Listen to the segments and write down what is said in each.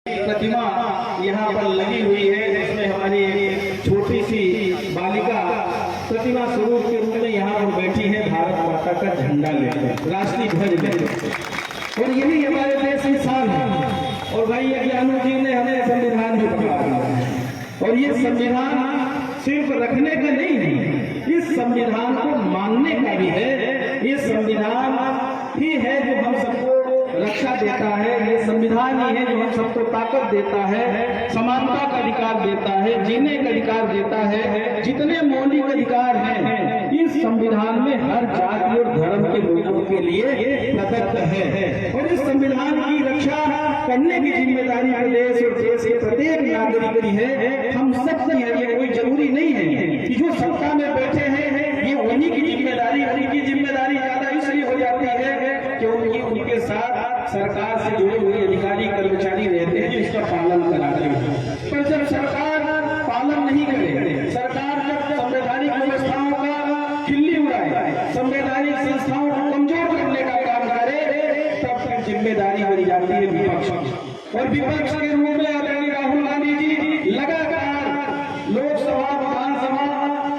प्रतिमा यहाँ पर लगी हुई है, जिसमें हमारी छोटी सी बालिका प्रतिमा स्वरूप के रूप में यहाँ पर बैठी है, भारत माता का झंडा लेकर, राष्ट्रीय ध्वज लेकर। और यही हमारे देश की शान है। और भाई अज्ञानू जी ने हमें संविधान भी पढ़ाया है, और ये संविधान सिर्फ रखने का नहीं है, इस संविधान को मानने का भी है। ये संविधान ही है जो हम सबको रक्षा देता है, ये संविधान ही है जो हम सबको ताकत देता है, समानता का अधिकार देता है, जीने का अधिकार देता है। जितने मौलिक अधिकार हैं इस संविधान में हर जाति और धर्म के लोगों के लिए प्रदत्त है। और इस संविधान की रक्षा करने की जिम्मेदारी प्रदेश और देश के प्रत्येक नागरिक की है, हम सब की है। ये कोई जरूरी नहीं है कि जो सत्ता में बैठे हैं ये उन्हीं की जिम्मेदारी, उनकी जिम्मेदारी ज्यादा इसलिए हो जाती है कि उनके साथ सरकार से जुड़े हुए अधिकारी कर्मचारी रहते हैं जो इसका पालन कराते हैं। पर जब सरकार पालन नहीं करे, सरकार जब संवैधानिक व्यवस्थाओं का खिल्ली उड़ाए, संवैधानिक संस्थाओं को कमजोर करने का काम करे, तब फिर जिम्मेदारी बन जाती है विपक्ष की। और विपक्ष के रूप में आदरणीय राहुल गांधी जी लगातार लोकसभा, विधानसभा,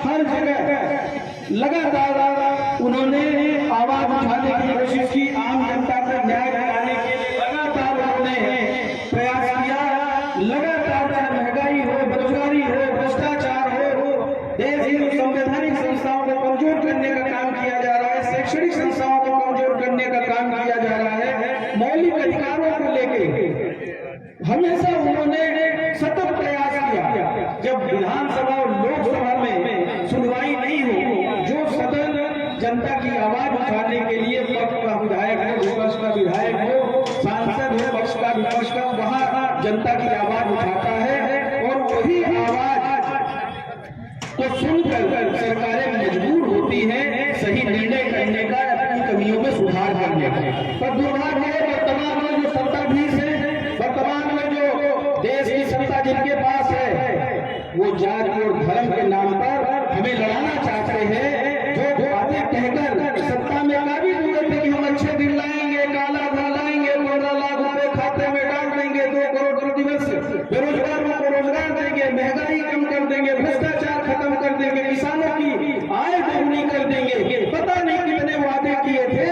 हर जगह लगातार उन्होंने आवाज उठाने की कोशिश की, आम जनता का न्याय दिलाने के लिए लगातार उन्होंने प्रयास किया। लगातार चाहे महंगाई हो, बेरोजगारी हो, भ्रष्टाचार हो, देश की संवैधानिक संस्थाओं को कमजोर करने का काम किया जा रहा है, शैक्षणिक संस्थाओं को कमजोर करने का काम किया जा रहा है। मौलिक अधिकारों को लेकर हमेशा उन्होंने सतत प्रयास किया। जब विधानसभा और लोकसभा में सुनवाई नहीं हो, जो सदन जनता की आवाज उठाने के लिए पक्ष का विधायक हो, विपक्ष का विधायक हो, सांसद हो, पक्ष का विपक्ष का, वहां जनता की आवाज उठाता है और वही आवाज को सुनकर सरकारें मजबूर होती हैं सही निर्णय करने का, अपनी कमियों में सुधार करने का। पर दुर्भाग्य है वर्तमान में जो सत्ताधीश है, वर्तमान में जो देश की सत्ता जिनके पास है, वो जाति और धर्म के नाम पर हमें लड़ाना चाहते हैं। जो बातें कहकर सत्ता में काबिज हुए थे कि हम अच्छे दिन लाएंगे, काला धन लाएंगे, 15 लाख रुपए खाते में डाल देंगे, 2 करोड़ प्रति वर्ष बेरोजगारों को रोजगार देंगे, महंगाई कम कर देंगे, भ्रष्टाचार खत्म कर देंगे, किसानों की आय दोगुनी कर देंगे, पता नहीं कितने वादे किए थे।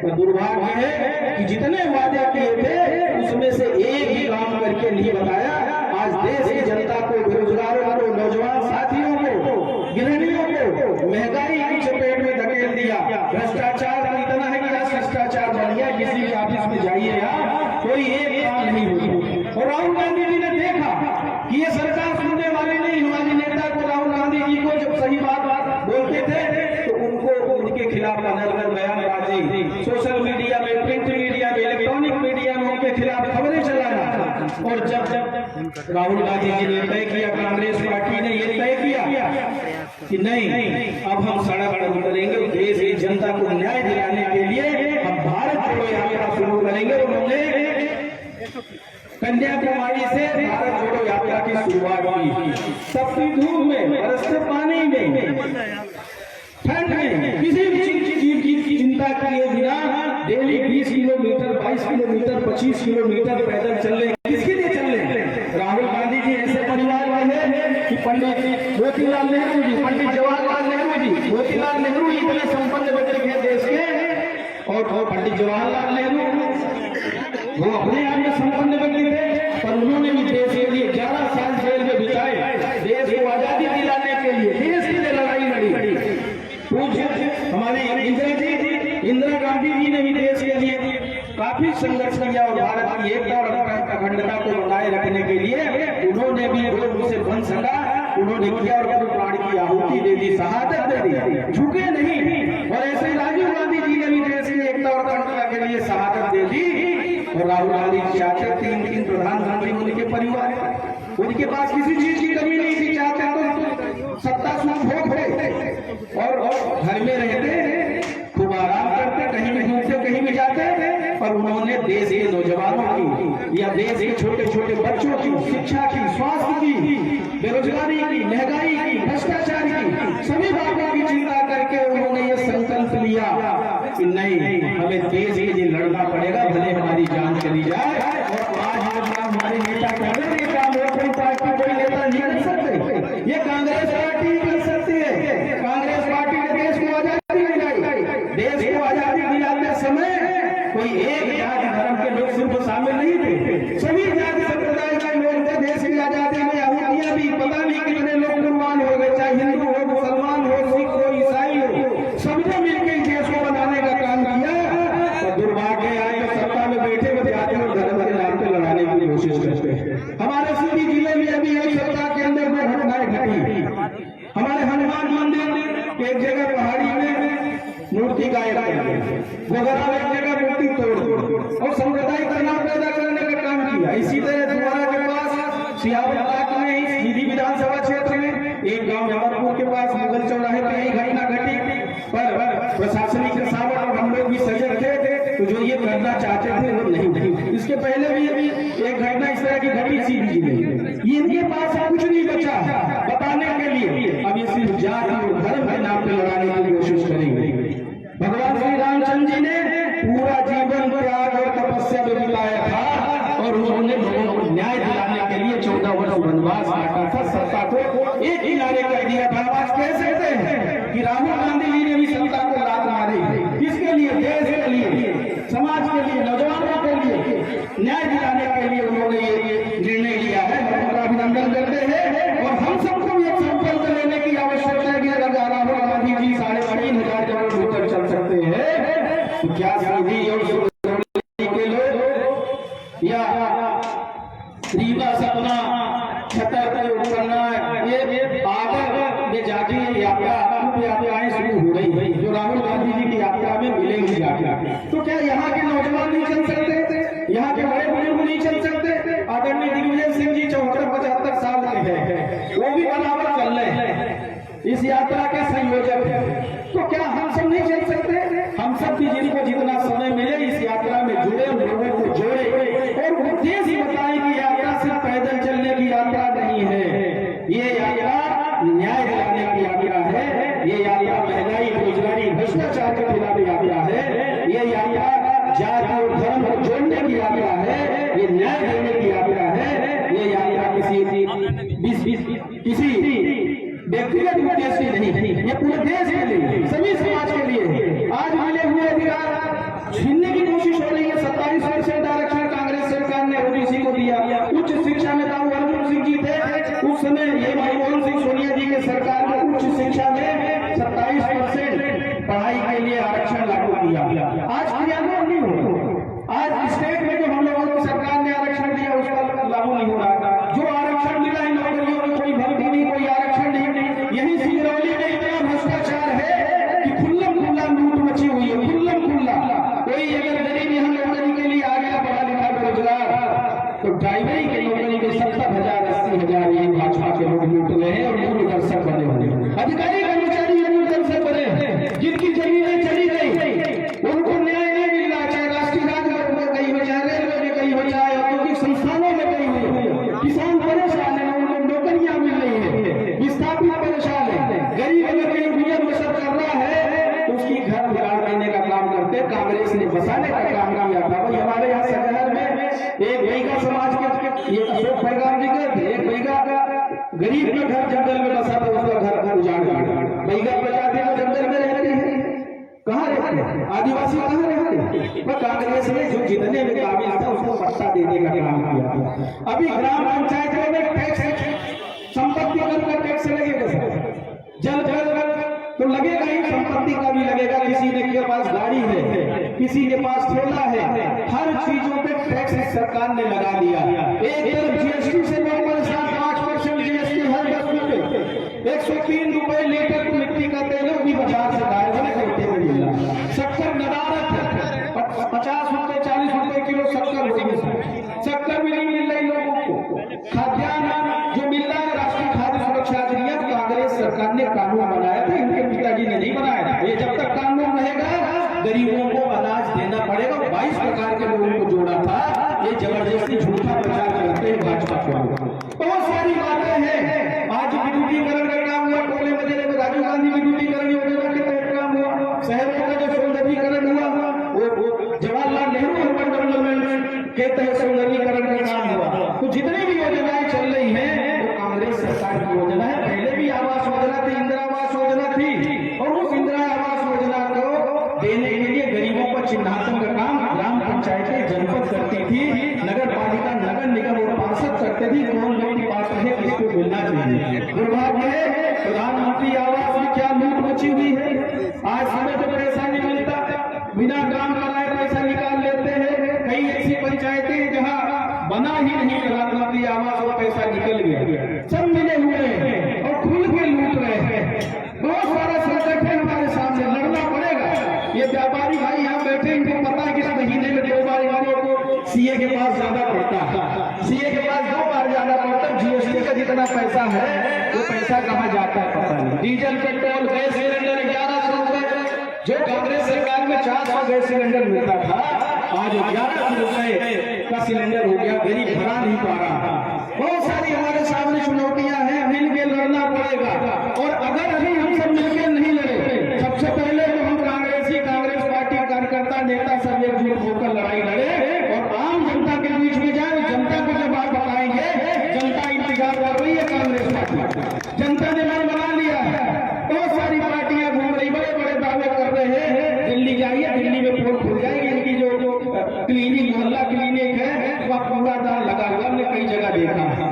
पर दुर्भाग्य है कि जितने वादे किए थे उसमें से एक भी काम करके नहीं बताया। आज देश की जनता को, बेरोजगारों को, नौजवान साथियों को, गृहिणियों को महंगाई की चपेट में धकेल दिया। भ्रष्टाचार इतना है कि आज भ्रष्टाचार बढ़ गया, किसी भी ऑफिस में जाइए आप, कोई एक काम नहीं होता। और राहुल गांधी जी ने देखा कि ये सरकार सुनने वाली नहीं। हमारे नेता को, राहुल गांधी जी को जब सही बात बोलते थे तो उनको उनके खिलाफ बयानबाजी, सोशल मीडिया में, प्रिंट मीडिया में, इलेक्ट्रॉनिक मीडिया में उनके खिलाफ खबरें चलाना। और जब राहुल गांधी जी ने तय किया, कांग्रेस पार्टी ने ये तय किया कि नहीं, अब हम सड़क पर उतरेंगे, देश की जनता को न्याय दिलाने के लिए हम भारत जोड़ो यात्रा शुरू करेंगे। उन्होंने कन्याकुमारी से भारत जोड़ो यात्रा की शुरुआत की। तपती धूप में, बरसते पानी में, ठंड में, किसी भी चीज की चिंता किए बिना डेली 20 किलोमीटर, 22 किलोमीटर, 25 किलोमीटर पैदल चल रहे। किसके लिए चल रहे? राहुल गांधी जी ऐसे परिवार वाले हैं कि पंडित मोतीलाल नेहरू जी, पंडित जवाहरलाल नेहरू जी, मोतीलाल नेहरू इतने संपन्न व्यक्ति हैं देश के, और पंडित जवाहरलाल नेहरू वो अपने आप में संपन्न व्यक्ति थे, पर उन्होंने भी देश के लिए 11 साल जेल में बिताए, देश को आजादी दिलाने के लिए, देश के लिए लड़ाई लड़ी। पूज्य हमारी इंदिरा गांधी जी ने भी देश के लिए काफी संघर्ष किया और भारत की एकता और अखंडता को बनाए रखने के लिए उन्होंने भी जो उनसे बन सका उन्होंने किया और अपने प्राण की आहुति दे दी, शहादत दे दी, झुके नहीं। और ऐसे राजीव गांधी जी ने भी देश की एकता और अखंडता के लिए शहादत दे दी। और राहुल गांधी चाहते 3 प्रधानमंत्री उनके परिवार, उनके पास किसी चीज की कमी नहीं थी, चाहते तो सत्ता सुख भोग और घर में रहते, खूब आराम करते, कहीं भी घूमते, कहीं भी जाते। पर उन्होंने देश के नौजवानों की या देश के छोटे छोटे बच्चों की शिक्षा की, स्वास्थ्य की, बेरोजगारी की, महंगाई की, भ्रष्टाचार की, सभी बातों की चिंता करके उन्होंने ये संकल्प लिया कि नहीं, हमें देश के लिए लड़ना पड़ेगा, भले हमारी जान चली जाए। और आज हमारे कोशिश करते हैं। हमारे सिटी जिले में अभी एक सप्ताह के अंदर 2 घटनाएं घटी। हमारे हनुमान मंदिर के एक जगह पहाड़ी में मूर्ति गायब कर दी, गोगरा में एक जगह मूर्ति तोड़ और सांप्रदायिक तनाव पैदा करने का काम किया। इसी तरह द्वारा के पास सियावर इलाके में सीधी विधानसभा क्षेत्र में एक गांव जबलपुर के पास मुगल चौराहे पे यही घटना घटी, पर प्रशासनिक कसावट और हम लोग भी सजग थे, तो जो ये करना चाहते थे वो नहीं। इसके पहले भी एक घटना इस तरह की घटी सीधी जिले में। ये इनके पास कुछ नहीं बचा बताने के लिए, अब ये सिर्फ जाति और धर्म के नाम पे लड़ाने की कोशिश करेंगे। भगवान श्री रामचंद्र जी ने पूरा जीवन त्याग और तपस्या में बिताया था और उन्होंने लोगों को न्याय दिलाने के लिए 14 वर्ष वनवास काटा था, सत्ता को एक किनारे कर दिया था। आज कह सकते हैं कि राहुल गांधी जी ने भी सत्ता को लात मारी। किसके लिए? देश के लिए, समाज के लिए, नौजवानों के लिए न्याय दिलाने के लिए उन्होंने ये निर्णय लिया है। हम उनका अभिनंदन करते हैं और हम सबको भी एक संकल्प लेने की आवश्यकता है कि अगर राहुल गांधी जी 3,500 करोड़ भीतर चल सकते हैं तो क्या सीधी और के लोग या रीवा सपना छतर करना ये आगे ये जाके यात्राएं शुरू हो गई जो राहुल गांधी जी की यात्रा में मिलेंगी जाके। तो क्या यहाँ के नौजवान नहीं चल सकते? यहाँ के बड़े बुजुर्ग नहीं चल सकते? आदरणीय दिग्विजय सिंह जी 74-75 साल के हैं, वो भी बराबर चल रहे हैं, इस यात्रा के संयोजक हैं। तो क्या हम सब नहीं चल सकते? हम सब भी जिनको जितना समय मिले इस यात्रा में जुड़े, लोगों को जोड़े और उद्देश्य बताए कि यात्रा सिर्फ पैदल चलने की यात्रा नहीं है, ये यात्रा न्याय दिलाने की यात्रा है, ये यात्रा महंगाई, बेरोजगारी, भ्रष्टाचार के खिलाफ यात्रा है, ये यात्रा जाति और धर्म को जोड़ने की यात्रा है, ये न्याय देने की यात्रा है, ये यात्रा किसी व्यक्तिगत उद्देश्य नहीं, ये पूरे देश के लिए, सभी समाज के लिए। आज मिले हुए अधिकार छीनने की कोशिश हो रही है। 27% आरक्षण कांग्रेस सरकार ने ओबीसी को दिया। उच्च शिक्षा में दाऊ अर्जुन सिंह जी थे, उस समय ये मनमोहन सिंह सोनिया जी के सरकार ने उच्च शिक्षा में 27% पढ़ाई के लिए आरक्षण लागू किया। आज क्रियान्वयन नहीं हो रहा। आज स्टेट में जो हम लोगों की सरकार ने आरक्षण दिया उसका लागू नहीं हो रहा। जो आरक्षण मिला है नौकरियों में कोई भर्ती नहीं, कोई आरक्षण नहीं। यही सिंगरौली में इतना भ्रष्टाचार है कि खुल्लम खुल्ला लूट मची हुई है, खुल्लम खुल्ला। कोई अगर गरीब यहाँ नौकरी के लिए आ गया, पढ़ा लिखा बेरोजगार, तो ड्राइवरी की नौकरी में 70,000 80,000 ये भाजपा के लोग लूट रहे हैं और मूल दर्शक बने हुए हैं। अधिकारी कर्मचारी मूल दर्शक बने हैं, जिनकी जमीनें चली गई उनको न्याय नहीं मिल रहा, चाहे राष्ट्रीय राजमार्ग में कहीं हो, चाहे रेलवे में कहीं हो, चाहे औद्योगिक संस्थानों में कहीं हो। किसान परेशान है, उनको नौकरियां मिल रही है, विस्थापित परेशान है। गरीब अगर कहीं गुजर बसर कर रहा है तो उसकी घर उजाड़ देने का काम करते कांग्रेस ने बसाने का काम किया था। भाई हमारे यहाँ शहर में एक बैगा समाज के अशोक पैगाम जी के एक बैगा गरीब का घर जंगल में बसा था, उसका घर उजाड़ दिया। बैगा प्रजाति में जंगल में रहते हैं, कहाँ रहते हैं? आदिवासी कहाँ रहते हैं? पर कांग्रेस ने जो जितने में काबिल था उसको पट्टा देने का काम किया। अभी ग्राम पंचायतों में टैक्स, संपत्ति कर का टैक्स लगेगा सर, जल तो लगेगा ही, संपत्ति का भी लगेगा। किसी के पास गाड़ी है, किसी के पास ठेला है, हर चीजों पे टैक्स सरकार ने लगा दिया। एक तरफ जीएसटी से लोग परेशान, 5% जीएसटी हर वस्तु पे, 103 रुपए लीटर मिट्टी का तेल भी बाजार से गायब करते हुए मिल रहा। शक्कर नदारत है, 50 रुपए 40 रुपए किलो शक्कर हो गई, शक्कर भी नहीं मिल रही लोगों को। खाद्यान्न जो मिल रहा है, राष्ट्रीय खाद्य सुरक्षा अधिनियम कांग्रेस सरकार ने कानून बनाया था, इनके पिताजी ने नहीं बनाया था। ये जब तक कानून रहेगा गरीबों को अनाज देना पड़ेगा। 22 प्रकार के लोगों को जोड़ा था, ये जबरदस्ती झूठा प्रचार करते हैं भाजपा के लोग। बहुत सारी बातें हैं। आज विद्युतीकरण का काम हुआ, टोले मजेले में राजीव गांधी विद्युतीकरण योजना के तहत काम हुआ। शहरों का जो सौंदर्यीकरण हुआ वो जवाहरलाल नेहरू अर्बन डेवलपमेंट के तहत सौंदर्यीकरण का काम हुआ। तो जितनी भी योजनाएं चल रही हैं वो कांग्रेस सरकार की योजना है। पहले भी आवास योजना थी, इंदिरा आवास योजना थी, और उस इंदिरा आवास योजना को देने के लिए गरीबों पर चिन्हांकन का काम ग्राम पंचायतें जनपद करती थी, नगर पालिका नगर निगम और पार्षद करते थी। कौन व्यक्ति पात्र है किसको मिलना चाहिए। दुर्भाग्य है प्रधानमंत्री आवास में क्या लूट मची हुई है। आज समय तो पैसा नहीं मिलता, बिना काम कराए पैसा निकाल लेते हैं। कई ऐसी पंचायतें जहाँ बना ही नहीं, प्रधानमंत्री आवास और पैसा निकल गया, सब मिले हुए हैं और खुल के लूट रहे हैं। बहुत सारा संकट है हमारे सामने, लड़ना पड़ेगा। ये व्यापारी भाई यहाँ बैठे, इनको पता है कि इस महीने में 2 बार इनको सीए के पास जाना पड़ता है, सीए के पास 2 बार जाना पड़ता है। जीएसटी का जितना पैसा है वो पैसा कहाँ जाता है पता नहीं। डीजल, पेट्रोल, गैस सिलेंडर 1100 रुपए, जो कांग्रेस सरकार में 400 गैस सिलेंडर मिलता था, आज 1100 रुपए का सिलेंडर हो गया। गरीब भरा नहीं पा रहा। बहुत सारी हमारे सामने चुनौतियां हैं, मिलकर लड़ना पड़ेगा। और अगर अभी हम सब मिलकर नहीं लड़े, सबसे पहले तो हम कांग्रेस पार्टी कार्यकर्ता नेता सब एकजुट होकर लड़ाई लड़े और आम जनता के बीच में जाए। जनता को जब आप बताएंगे, जनता इंतजार कर रही है कांग्रेस पार्टी, जनता ने मन बना लिया है। बहुत सारी पार्टियां घूम रही, बड़े बड़े दावे कर रहे हैं। दिल्ली जाइए, दिल्ली में पोल खुल जाएगी। इनकी जो क्लिनिक, मोहल्ला क्लिनिक है, वह पूरा दाल लगा हुआ, हमने कई जगह देखा है।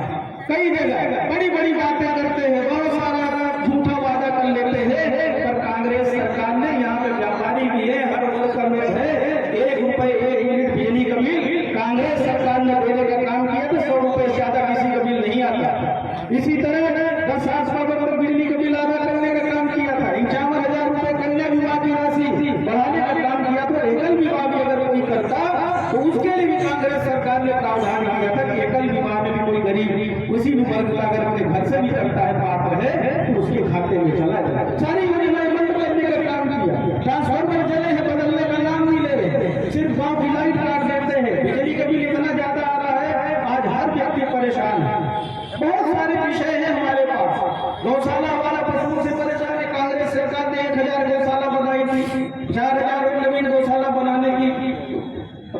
कई जगह बड़ी बड़ी बातें करते हैं, बहुत सारा झूठा वादा कर लेते हैं। पर कांग्रेस सरकार ने, यहाँ पे व्यापारी भी है, हर वर्ग का लोग है, 1 रुपए 1 यूनिट बिजली का बिल कांग्रेस सरकार ने देने का काम किया तो 100 रुपए से ज्यादा किसी का बिल नहीं आता। इसी तरह 10 पर बिजली का बिल अदा करने का काम किया था। 51,000 रुपए कन्या विवाह की राशि बढ़ाने का काम किया था। एकल विवाह भी अगर कोई करता तो उसके लिए भी कांग्रेस सरकार ने प्रावधान किया था कि एकल विवाह में भी कोई गरीब उसी भी वर्ग का अगर अपने घर से भी करता है, पात्र है, तो उसके खाते में चला जाए। सारी योजनाएं बंद करने का काम किया। ट्रांसफार्मर चले हैं, बदलने का नाम नहीं ले रहे, सिर्फ गाँव की लाइट काट देते हैं। बिजली का बिल इतना ज्यादा आ रहा है, आज हर व्यक्ति परेशान है। बहुत सारे विषय है हमारे पास। गौशाला वाला पशुओं से परेशान है। कांग्रेस सरकार ने 1000 गौशाला बनाई थी, 4000 नवीन गौशाला बनाने की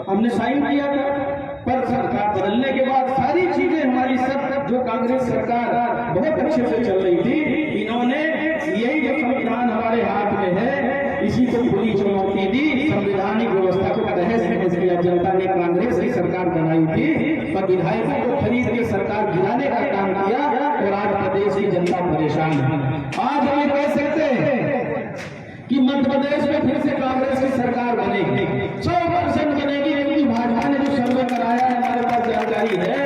हमने साइन किया था। पर सरकार बदलने के बाद सारी चीजें हमारी सब जो कांग्रेस सरकार बहुत अच्छे से चल रही थी, इन्होंने यही जो संविधान हमारे हाथ में है, इसी को खुली चुनौती दी। संवैधानिक व्यवस्था को तहस नहस किया। जनता ने कांग्रेस की सरकार बनाई थी, पर विधायकों को खरीद के सरकार गिराने का काम किया और आज प्रदेश की जनता परेशान है। आज हम कह सकते हैं कि मध्य प्रदेश में फिर से कांग्रेस की सरकार बनेगी, 100% बनेगी। क्योंकि भाजपा ने जो सर्वे कराया है, हमारे पास जानकारी है,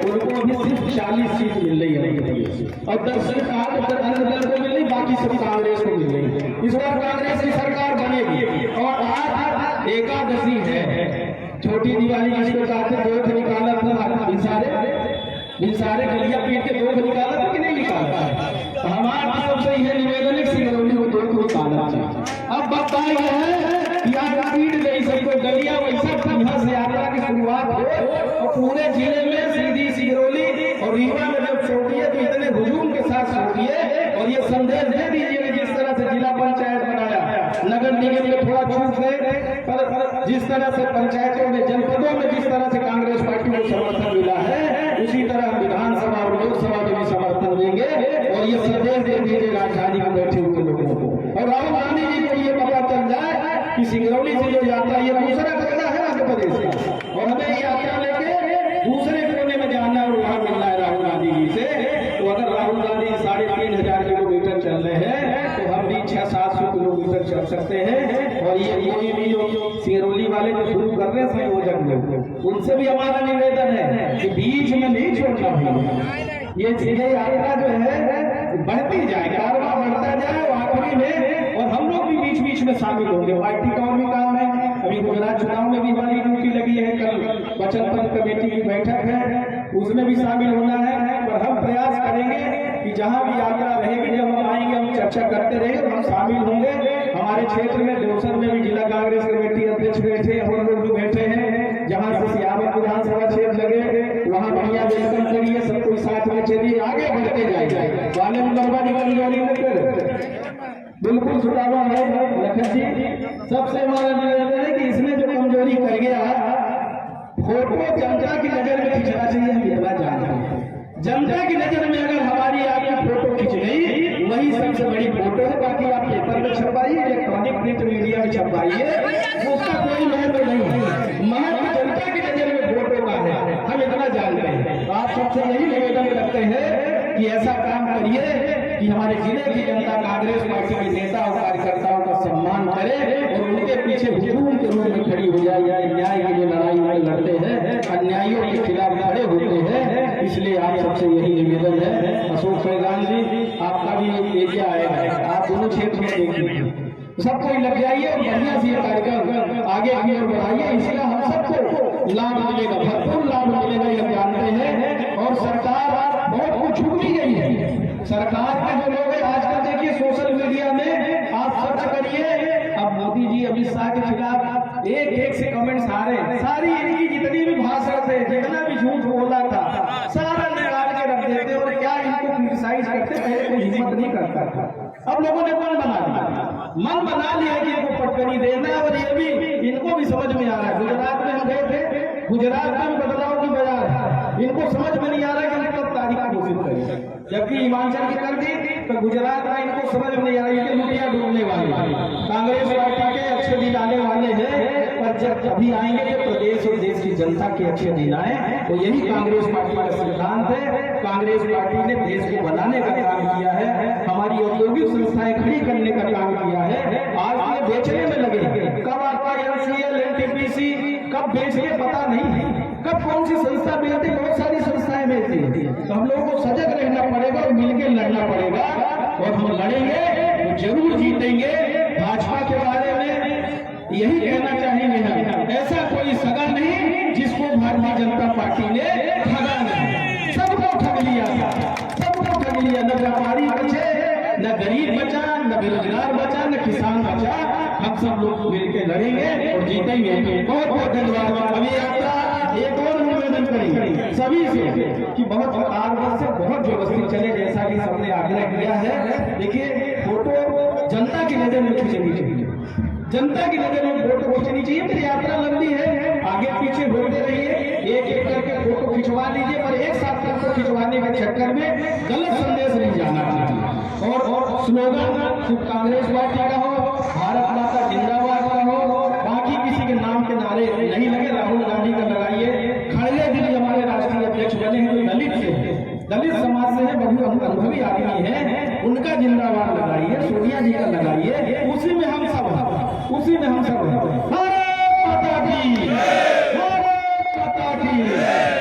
उनको अभी सिर्फ 40 सीट मिल रही है मध्य प्रदेश और 10 सीट अन्य दल को मिल रही, बाकी सब कांग्रेस को मिल रही है। इस बार कांग्रेस की सरकार बनेगी। और आज एकादशी है, छोटी दिवाली जिसको कहते हैं, 2 निकाला था बिनसारे गलिया पीट के 2 निकाला था कि नहीं निकाला था। हमारा सबसे यह निवेदन है, सिंगरौली को 2 निकालना चाहिए। अब बात आई है कि आज पीट गई सबको गलिया, वैसा यहाँ से यात्रा की शुरुआत हो और पूरे जिले में सीधी सिंगरौली और रीवा में जब छोड़िए तो इतने हुजूम के साथ छोड़िए और ये संदेश दे दीजिए जिस तरह से जिला पंचायत बनाया, नगर निगम में थोड़ा छूट गए, पर जिस तरह से पंचायतों में, जनपदों में जिस तरह से कांग्रेस पार्टी को समर्थन मिला है, उसी तरह विधानसभा और लोकसभा में भी समर्थन देंगे। और ये संदेश दे दीजिए राजधानी में बैठे हुए लोगों को और राहुल गांधी जी को ये पता चल जाए कि सिंगरौली से जो यात्रा, ये दूसरा कदम है मध्य प्रदेश का, और हमें ये यात्रा लेके दूसरे कोने में जाना और वहां मिलना है राहुल गांधी जी से। तो अगर राहुल गांधी 3,500 किलोमीटर चल रहे हैं तो हम भी 600-700 किलोमीटर चल सकते हैं। और ये भी जो सिंगरौली वाले जो शुरू कर रहे हैं संयोजक लोग, उनसे भी हमारा निवेदन है कि बीच में नहीं छोड़ना है। ये चीजें यात्रा जो है बढ़ती जाए, कारवां बढ़ता जाए आखिरी में, और हम लोग भी बीच बीच में शामिल होंगे। पार्टी का और भी काम है। अभी गुजरात चुनाव में भी हमारी ड्यूटी लगी है, कल वचन पत्र कमेटी की बैठक है, उसमें भी शामिल होना है। पर हम प्रयास करेंगे कि जहां भी यात्रा रहेगी, जब हम आएंगे हम चर्चा करते रहेंगे, हम शामिल होंगे। हमारे क्षेत्र में देवसर में भी जिला कांग्रेस कमेटी अध्यक्ष बैठे, हम लोग भी बैठे हैं। जहां से सियावत विधानसभा क्षेत्र लगे वहां बढ़िया वेलकम करिए, सब कोई साथ में चलिए, आगे बढ़ते जाइए। वाले में बर्बादी कमजोरी न कर, बिल्कुल सुधारा है लखन जी। सबसे हमारा निवेदन है कि इसने जो कमजोरी कर गया, फोटो जनता की नजर में खिंचना चाहिए। हम इतना जानते हैं, जनता की नजर में अगर हमारी आपकी फोटो खिंच गई, वही सबसे बड़ी फोटो है। बाकी आप पेपर में छपवाइए, इलेक्ट्रॉनिक प्रिंट मीडिया में छपवाइए, उसका कोई महत्व नहीं है। महत्व जनता की नजर में फोटो का है, हम इतना जानते हैं। आप सबसे यही निवेदन करते हैं कि ऐसा काम करिए कि हमारे जिले की जनता कांग्रेस पार्टी के नेता और कार्यकर्ताओं का सम्मान करे और उनके पीछे हुजूम के रूप में खड़ी हो जाए। न्याय की जो लड़ाई में लड़ते हैं, अन्यायों के खिलाफ खड़े होते हैं। इसलिए आप सबसे यही निवेदन है। अशोक फैजान जी, आपका भी एक एरिया आएगा, आप दोनों क्षेत्र में देखिए, सबको लग जाइए और बढ़िया से कार्यक्रम आगे की ओर बढ़ाइए। इसलिए हम सबको लाभ मिलेगा, भरपूर लाभ मिलेगा, यह जानते हैं। और सरकार बहुत कुछ छूट भी गई है। सरकार के जो लोग हैं आजकल देखिए सोशल मीडिया में आप सर्च करिए, अब मोदी जी अमित शाह के खिलाफ एक से कमेंट्स आ रहे हैं। सारी इनकी जितनी भी भाषण थे, जितना भी झूठ बोला था, सारा निकाल के रख देते और क्या इनको क्रिटिसाइज करते, पहले कोई हिम्मत नहीं करता था। अब लोगों ने मन बना लिया कि इनको पटकनी देना। और ये भी इनको भी समझ में आ रहा है। गुजरात में हम गए थे, गुजरात में बदलाव की बाजार है, इनको समझ में नहीं आ रहा कि कब तारीख घोषित करें। जबकि हिमाचल की कर दी तो गुजरात में इनको समझ में नहीं आ रही कि लुटिया डूबने वाली कांग्रेस पार्टी के अच्छे दिन आने वाले हैं। पर जब अभी आएंगे तो प्रदेश और देश की जनता के अच्छे दिन आए, तो यही कांग्रेस पार्टी का सिद्धांत है। कांग्रेस पार्टी ने देश को बनाने का काम किया है, हमारी औद्योगिक संस्थाएं खड़ी करने का काम किया है। आज ये बेचने में लगे, कब आपका एनसीएल एनटीपीसी कब बेचने पता नहीं है, कब कौन सी संस्था बेचती, बहुत सारी संस्थाएं बेचती है। तो हम लोगों को सजग रहना पड़ेगा और मिलकर लड़ना पड़ेगा। और हम लड़ेंगे तो जरूर जीतेंगे। भाजपा के बारे में यही कहना चाहेंगे हम, ऐसा कोई सगा नहीं जिसको भारतीय जनता पार्टी ने ठगा नहीं। सबको ठग लिया, सबको ठग लिया। न व्यापारी बचे, न गरीब बचा, न बेरोजगार बचा, न किसान बचा। हम सब लोग मिलकर लड़ेंगे और जीतेंगे। बहुत बहुत धन्यवाद। अभी यात्रा एक और निवेदन करेंगे सभी से कि बहुत आग्रह से बहुत व्यवस्थित चले, जैसा कि सबने आग्रह किया है। देखिए फोटो जनता की नजर में खींचनी चाहिए, जनता की नजर में फोटो खींचनी चाहिए। फिर यात्रा लंबी है, आगे पीछे होते रहिए, एक करके फोटो खिंचवा लीजिए, पर एक साथ फोटो खिंचवाने के चक्कर में गलत संदेश नहीं जाना चाहिए। और स्लोगन सिर्फ कांग्रेस पार्टी का हो, भारत माता जिंदाबाद का हो, बाकी किसी के नाम के नारे नहीं लगे। राहुल गांधी का लगाइए। खड़गे दिल्ली हमारे राष्ट्रीय अध्यक्ष बने हैं, दलित से, दलित समाज से है, बहुत अनुभवी आदमी है, उनका जिंदाबाद लगाइए। सोनिया जी का लगाइए। उसी में हम सब हैं, उसी में हम सब हैं। भारत माता की, भारत माता की।